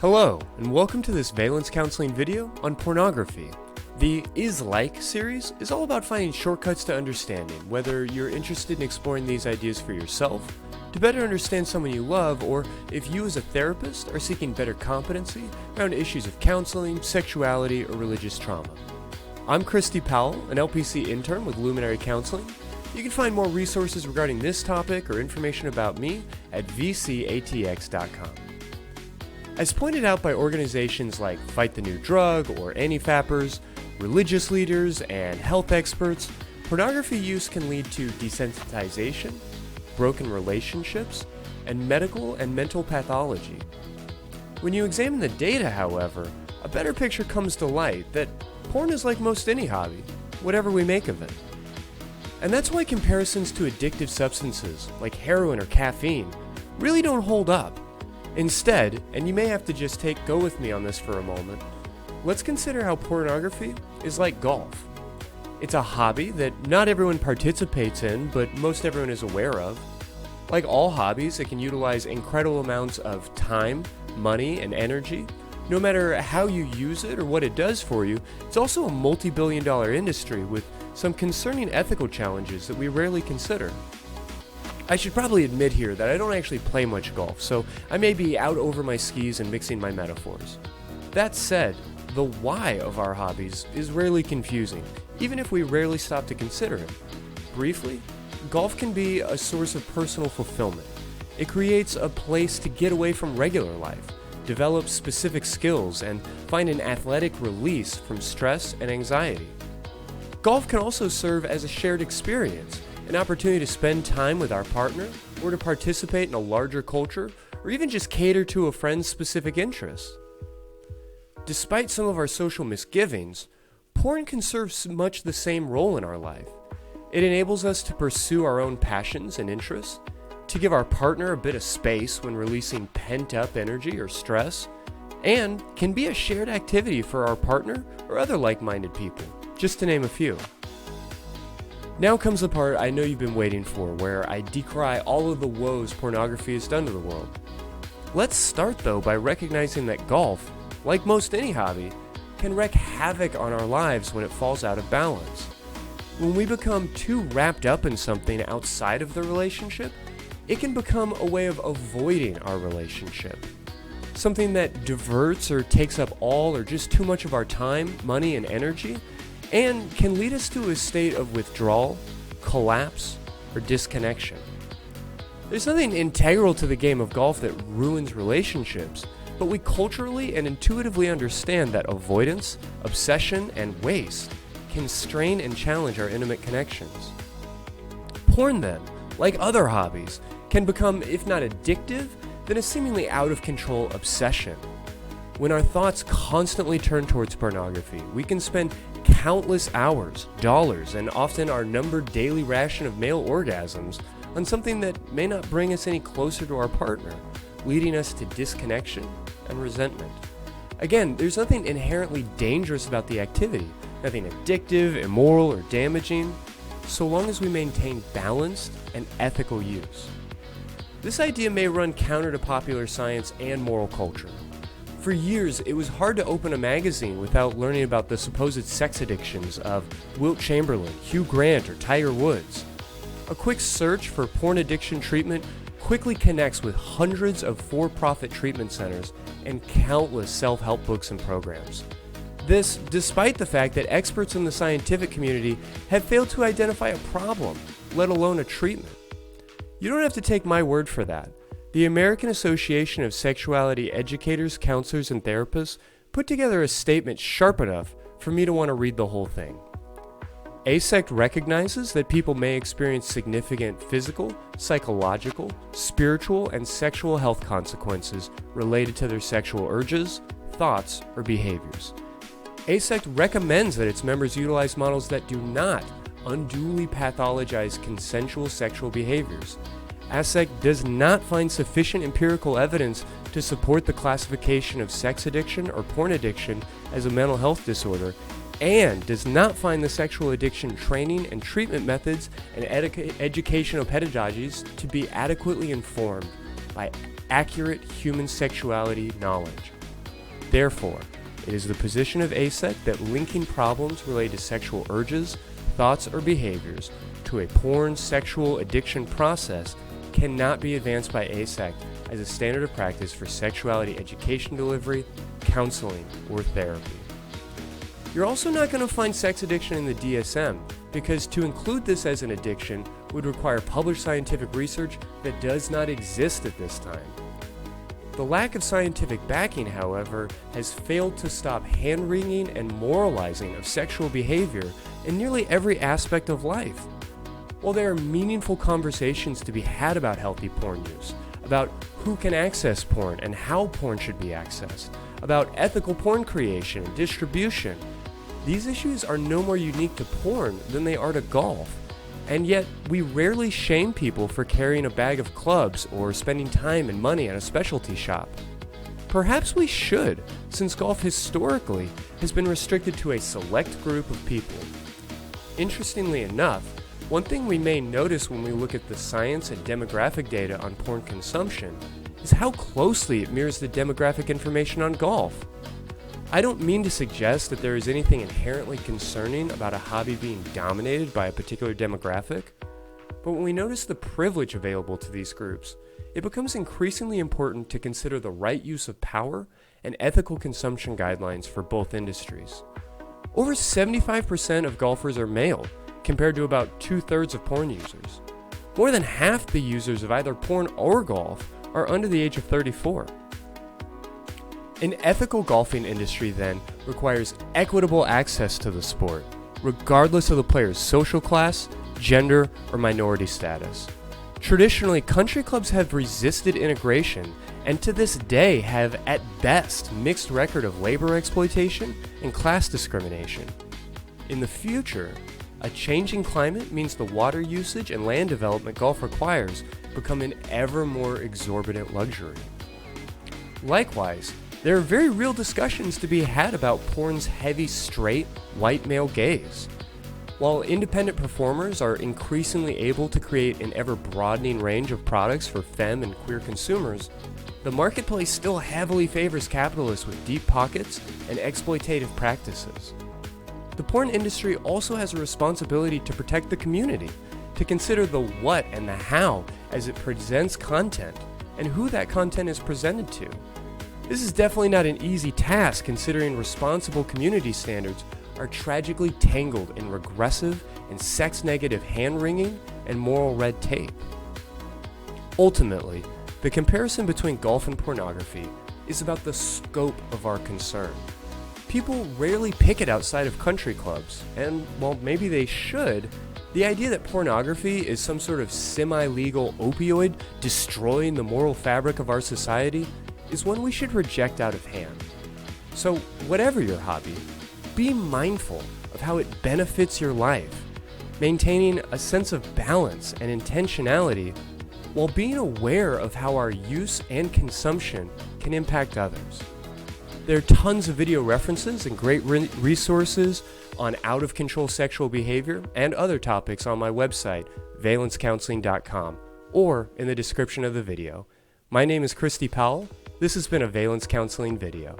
Hello, and welcome to this valence counseling video on pornography. The Is Like series is all about finding shortcuts to understanding, whether you're interested in exploring these ideas for yourself, to better understand someone you love, or if you as a therapist are seeking better competency around issues of counseling, sexuality, or religious trauma. I'm Christy Powell, an LPC intern with Luminary Counseling. You can find more resources regarding this topic or information about me at vcatx.com. As pointed out by organizations like Fight the New Drug or anti-fappers, religious leaders, and health experts, pornography use can lead to desensitization, broken relationships, and medical and mental pathology. When you examine the data, however, a better picture comes to light that porn is like most any hobby, whatever we make of it. And that's why comparisons to addictive substances like heroin or caffeine really don't hold up. Instead, and you may have to just go with me on this for a moment, let's consider how pornography is like golf. It's a hobby that not everyone participates in, but most everyone is aware of. Like all hobbies, it can utilize incredible amounts of time, money, and energy. No matter how you use it or what it does for you, it's also a multi-billion-dollar industry with some concerning ethical challenges that we rarely consider. I should probably admit here that I don't actually play much golf, so I may be out over my skis and mixing my metaphors. That said, the why of our hobbies is rarely confusing, even if we rarely stop to consider it. Briefly, golf can be a source of personal fulfillment. It creates a place to get away from regular life, develop specific skills, and find an athletic release from stress and anxiety. Golf can also serve as a shared experience, an opportunity to spend time with our partner, or to participate in a larger culture, or even just cater to a friend's specific interests. Despite some of our social misgivings, porn can serve much the same role in our life. It enables us to pursue our own passions and interests, to give our partner a bit of space when releasing pent-up energy or stress, and can be a shared activity for our partner or other like-minded people, just to name a few. Now comes the part I know you've been waiting for, where I decry all of the woes pornography has done to the world. Let's start though by recognizing that golf, like most any hobby, can wreak havoc on our lives when it falls out of balance. When we become too wrapped up in something outside of the relationship, it can become a way of avoiding our relationship. Something that diverts or takes up all or just too much of our time, money, and energy, and can lead us to a state of withdrawal, collapse, or disconnection. There's nothing integral to the game of golf that ruins relationships, but we culturally and intuitively understand that avoidance, obsession, and waste can strain and challenge our intimate connections. Porn then, like other hobbies, can become, if not addictive, then a seemingly out-of-control obsession. When our thoughts constantly turn towards pornography, we can spend countless hours, dollars, and often our numbered daily ration of male orgasms on something that may not bring us any closer to our partner, leading us to disconnection and resentment. Again, there's nothing inherently dangerous about the activity, nothing addictive, immoral, or damaging, so long as we maintain balanced and ethical use. This idea may run counter to popular science and moral culture. For years, it was hard to open a magazine without learning about the supposed sex addictions of Wilt Chamberlain, Hugh Grant, or Tiger Woods. A quick search for porn addiction treatment quickly connects with hundreds of for-profit treatment centers and countless self-help books and programs. This, despite the fact that experts in the scientific community have failed to identify a problem, let alone a treatment. You don't have to take my word for that. The American Association of Sexuality Educators, Counselors, and Therapists put together a statement sharp enough for me to want to read the whole thing. ASECT recognizes that people may experience significant physical, psychological, spiritual, and sexual health consequences related to their sexual urges, thoughts, or behaviors. ASECT recommends that its members utilize models that do not unduly pathologize consensual sexual behaviors. ASECT does not find sufficient empirical evidence to support the classification of sex addiction or porn addiction as a mental health disorder, and does not find the sexual addiction training and treatment methods and educational pedagogies to be adequately informed by accurate human sexuality knowledge. Therefore, it is the position of ASEC that linking problems related to sexual urges, thoughts, or behaviors to a porn sexual addiction process cannot be advanced by ASEC as a standard of practice for sexuality education delivery, counseling, or therapy. You're also not going to find sex addiction in the DSM, because to include this as an addiction would require published scientific research that does not exist at this time. The lack of scientific backing, however, has failed to stop hand-wringing and moralizing of sexual behavior in nearly every aspect of life. While there are meaningful conversations to be had about healthy porn use, about who can access porn and how porn should be accessed, about ethical porn creation and distribution, these issues are no more unique to porn than they are to golf. And yet, we rarely shame people for carrying a bag of clubs or spending time and money at a specialty shop. Perhaps we should, since golf historically has been restricted to a select group of people. Interestingly enough, one thing we may notice when we look at the science and demographic data on porn consumption is how closely it mirrors the demographic information on golf. I don't mean to suggest that there is anything inherently concerning about a hobby being dominated by a particular demographic, but when we notice the privilege available to these groups, it becomes increasingly important to consider the right use of power and ethical consumption guidelines for both industries. Over 75% of golfers are male, compared to about 2/3 of porn users. More than half the users of either porn or golf are under the age of 34. An ethical golfing industry, then, requires equitable access to the sport, regardless of the player's social class, gender, or minority status. Traditionally, country clubs have resisted integration and to this day have, at best, mixed record of labor exploitation and class discrimination. In the future, a changing climate means the water usage and land development golf requires become an ever more exorbitant luxury. Likewise, there are very real discussions to be had about porn's heavy, straight, white male gaze. While independent performers are increasingly able to create an ever-broadening range of products for femme and queer consumers, the marketplace still heavily favors capitalists with deep pockets and exploitative practices. The porn industry also has a responsibility to protect the community, to consider the what and the how as it presents content, and who that content is presented to. This is definitely not an easy task, considering responsible community standards are tragically tangled in regressive and sex-negative hand-wringing and moral red tape. Ultimately, the comparison between golf and pornography is about the scope of our concern. People rarely pick it outside of country clubs, and while maybe they should, the idea that pornography is some sort of semi-legal opioid destroying the moral fabric of our society is one we should reject out of hand. So, whatever your hobby, be mindful of how it benefits your life, maintaining a sense of balance and intentionality while being aware of how our use and consumption can impact others. There are tons of video references and great resources on out-of-control sexual behavior and other topics on my website, valencecounseling.com, or in the description of the video. My name is Christy Powell. This has been a Valence Counseling video.